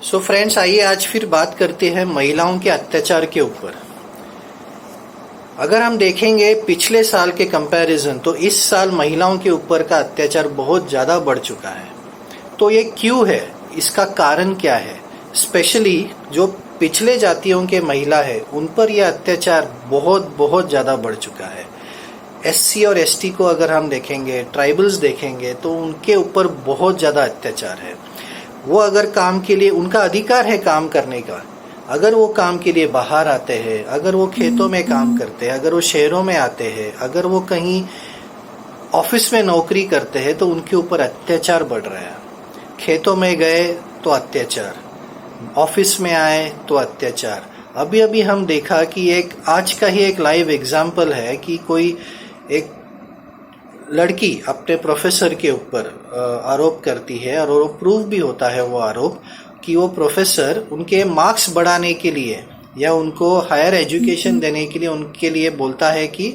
So friends, आइए आज फिर बात करते हैं महिलाओं के अत्याचार के ऊपर। अगर हम देखेंगे पिछले साल के कंपैरिजन तो इस साल महिलाओं के ऊपर का अत्याचार बहुत ज़्यादा बढ़ चुका है। तो ये क्यों है, इसका कारण क्या है? स्पेशली जो पिछले जातियों के महिला है उन पर यह अत्याचार बहुत ज़्यादा बढ़ चुका है। एससी और एसटी को अगर हम देखेंगे, ट्राइबल्स देखेंगे तो उनके ऊपर बहुत ज़्यादा अत्याचार है। वो अगर काम के लिए, उनका अधिकार है काम करने का, अगर वो काम के लिए बाहर आते हैं, अगर वो खेतों में काम करते हैं, अगर वो शहरों में आते हैं, अगर वो कहीं ऑफिस में नौकरी करते हैं तो उनके ऊपर अत्याचार बढ़ रहा है। खेतों में गए तो अत्याचार, ऑफिस में आए तो अत्याचार। अभी अभी हम देखा कि आज का ही एक लाइव एग्जाम्पल है कि कोई एक लड़की अपने प्रोफेसर के ऊपर आरोप करती है और वो प्रूव भी होता है वो आरोप कि वो प्रोफेसर उनके मार्क्स बढ़ाने के लिए या उनको हायर एजुकेशन देने के लिए उनके लिए बोलता है कि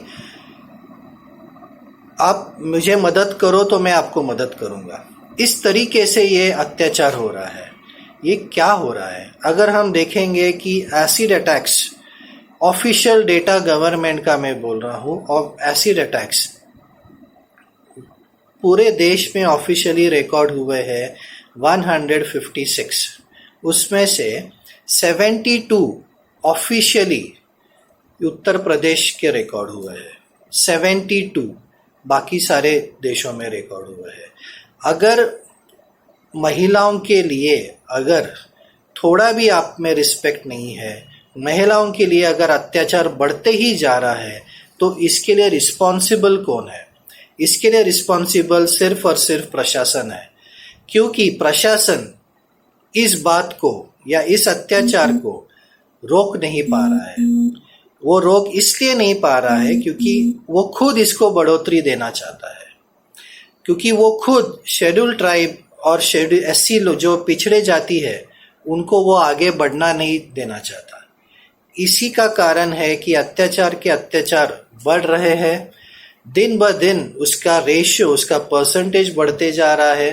आप मुझे मदद करो तो मैं आपको मदद करूंगा। इस तरीके से ये अत्याचार हो रहा है। ये क्या हो रहा है? अगर हम देखेंगे कि acid attacks, official data government का मैं बोल रहा हूँ, और एसिड अटैक्स पूरे देश में ऑफिशियली रिकॉर्ड हुए हैं 156। उसमें से 72 ऑफिशियली उत्तर प्रदेश के रिकॉर्ड हुए हैं। 72 बाकी सारे देशों में रिकॉर्ड हुए हैं। अगर महिलाओं के लिए अगर थोड़ा भी आप में रिस्पेक्ट नहीं है, महिलाओं के लिए अगर अत्याचार बढ़ते ही जा रहा है, तो इसके लिए रिस्पॉन्सिबल कौन है? इसके लिए रिस्पॉन्सिबल सिर्फ और सिर्फ प्रशासन है, क्योंकि प्रशासन इस बात को या इस अत्याचार को रोक नहीं पा रहा है। वो रोक इसलिए नहीं पा रहा है क्योंकि वो खुद इसको बढ़ोतरी देना चाहता है, क्योंकि वो खुद शेड्यूल ट्राइब और शेड्यूल एससी जो पिछड़े जाति है उनको वो आगे बढ़ना नहीं देना चाहता। इसी का कारण है कि अत्याचार के अत्याचार बढ़ रहे हैं। दिन ब दिन उसका रेशियो, उसका परसेंटेज बढ़ते जा रहा है।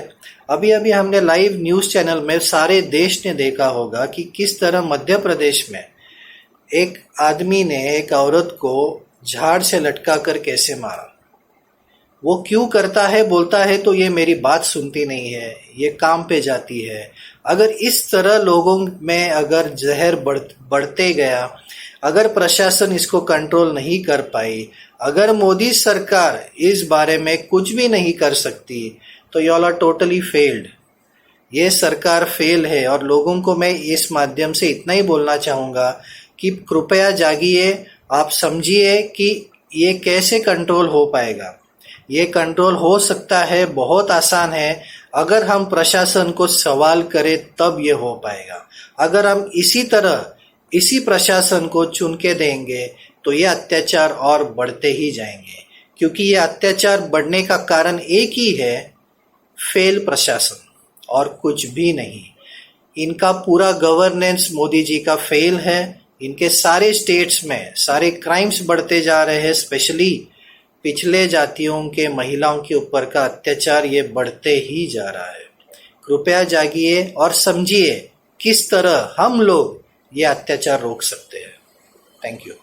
अभी अभी हमने लाइव न्यूज़ चैनल में सारे देश ने देखा होगा कि किस तरह मध्य प्रदेश में एक आदमी ने एक औरत को झाड़ से लटका कर कैसे मारा। वो क्यों करता है? बोलता है तो ये मेरी बात सुनती नहीं है, ये काम पे जाती है। अगर इस तरह लोगों में अगर जहर बढ़ते गया, अगर प्रशासन इसको कंट्रोल नहीं कर पाई, अगर मोदी सरकार इस बारे में कुछ भी नहीं कर सकती, तो you all are totally failed. ये सरकार फेल है। और लोगों को मैं इस माध्यम से इतना ही बोलना चाहूँगा कि कृपया जागिए, आप समझिए कि ये कैसे कंट्रोल हो पाएगा। ये कंट्रोल हो सकता है, बहुत आसान है। अगर हम प्रशासन को सवाल करें तब ये हो पाएगा। अगर हम इसी प्रशासन को चुन के देंगे तो ये अत्याचार और बढ़ते ही जाएंगे, क्योंकि ये अत्याचार बढ़ने का कारण एक ही है, फेल प्रशासन, और कुछ भी नहीं। इनका पूरा गवर्नेंस मोदी जी का फेल है। इनके सारे स्टेट्स में सारे क्राइम्स बढ़ते जा रहे हैं। स्पेशली पिछले जातियों के महिलाओं के ऊपर का अत्याचार ये बढ़ते ही जा रहा है। कृपया जागिए और समझिए किस तरह हम लोग ये अत्याचार रोक सकते हैं। Thank you.